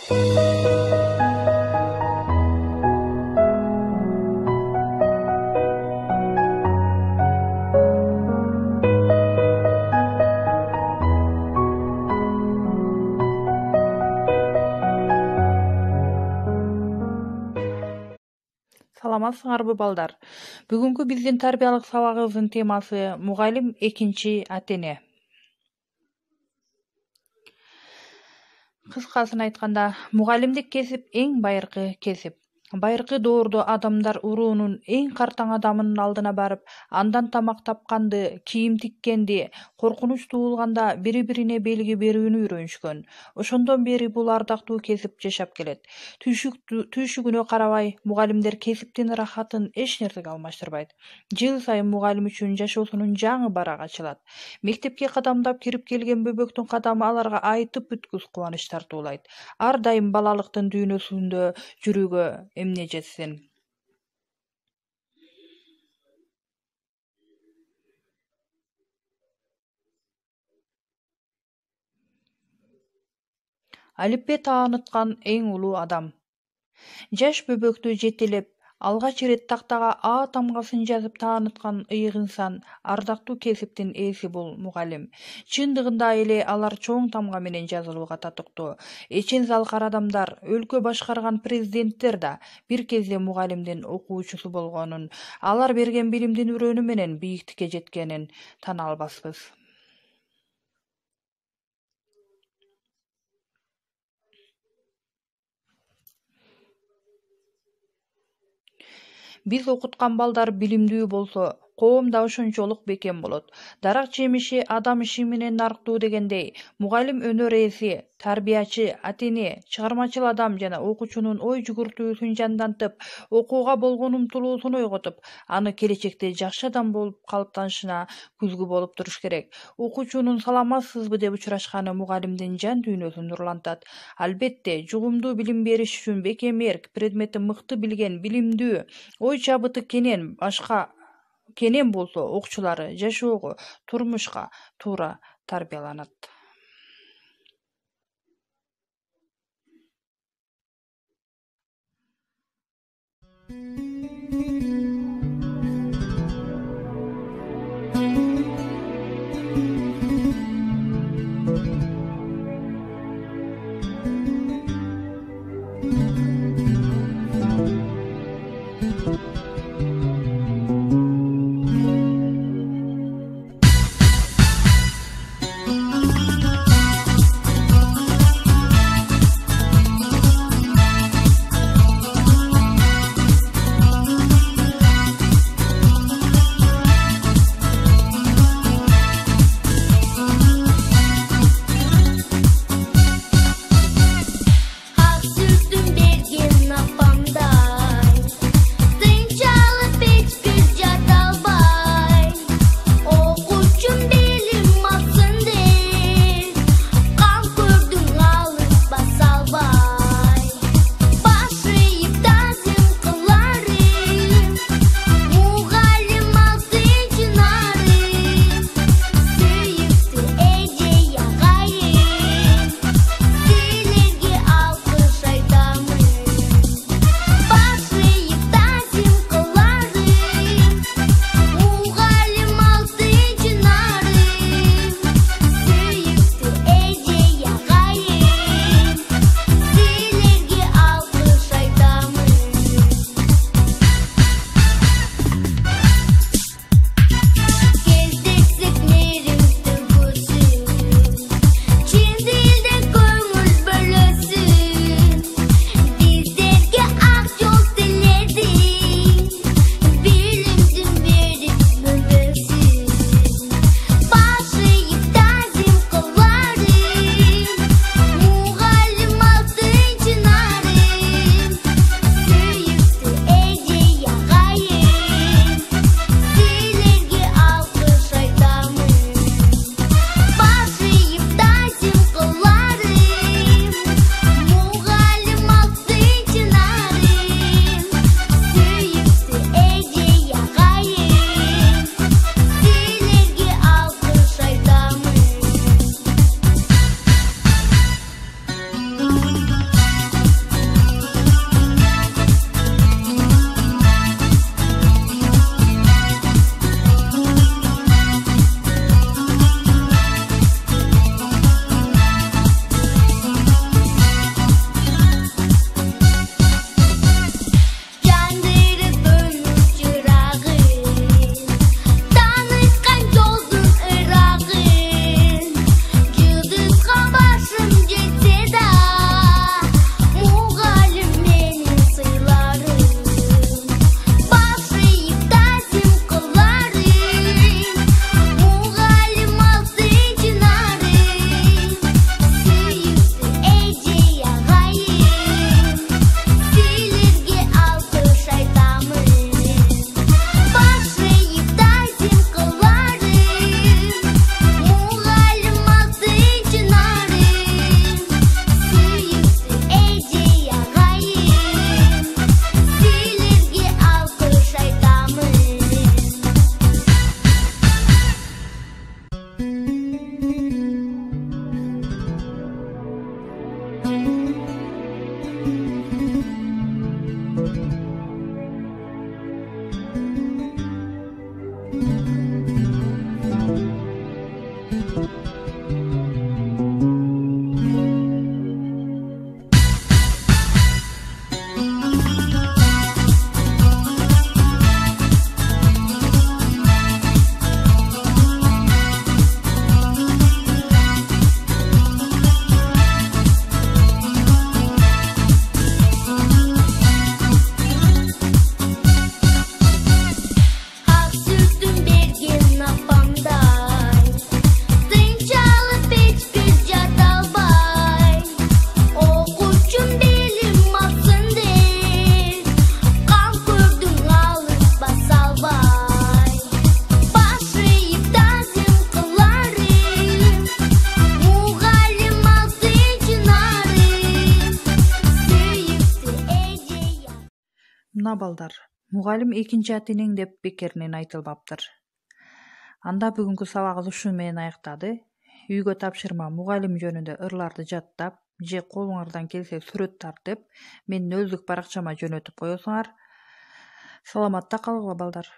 Саламатсыңарбы балдар? Бүгүнкү биздин тарбиялык сабагыбыздын темасы мугалим экинчи атене. Кыскасын айтканда, мугалимдик кесип эң байыркы кесип. Байыркы доордо адамдар уруунун эң картаң адамынын алдына барып, андан тамак тапканды, кийим тиккенди, коркунуч туулганда бири-бирине белги берүүнү үйрөнүшкөн. Ошондон бери бул ардактуу кесип жашап келет. Түйшүгүнө карабай, мугалимдер кесиптин ырахатын эч нерсеге алмаштырбайт. Жыл сайын мугалим үчүн жашоосунун жаңы барак ачылат. Мектепке кадамдап кирип келген бөбөктүн кадамы аларга айтып бүткүс кубаныч тартуулайт. Ар дайым балалыктын дүйнөсүндө жүрүүгө эмне жетсин. Алиппе тааныткан эң улуу адам. Жаш бөбөктү жетелеп, алгач ирет тактага А тамгасын жазып тааныткан ыйык инсан, ардактуу кесиптин ээси бул мугалим. Чындыгында эле алар чоң тамга менен жазылууга татыктуу. Эчен залкар адамдар, өлкө башкарган президенттер да бир кезде мугалимдин окуучусу болгонун, алар берген билимдин үрөнү менен бийиктикке жеткенин тана албаспыз. Биз окуткан балдар билимдүү болсо, коом да ошончолук бекем болот. Дарак жемиши адам иши менен нарктуу дегендей, мугалим өнөр ээси, тарбиячы, атене, чыгармачыл адам жана окуучунун ой жүгүртүүсүн жандантып, окууга болгон умтулуусун ойготуп, аны келечекте жакшы адам болуп калыптанышына күзгү болуп туруш керек. Окуучунун саламатсызбы деп учурашканы мугалимдин жан дүйнөсүн нурлантат. Албетте, жугумдуу билим бериш үчүн бекем эрк, предметти мыкты билген, билимдүү, ой чабыты кенен болсо, окуучулары жашоого, турмушка туура тарбияланат. Мына балдар, мугалим экинчи атинең деп бекеринен айтылбаптыр. Анда бүгүнкү сабагыбыз ушу менен аяктады. Үйгө тапшырма мугалим жөнүндө ырларды жаттап же колуңардан келсе сүрөт тартып менин өздүк баракчама жөнөтүп коесуңар. Саламатта калгыла балдар.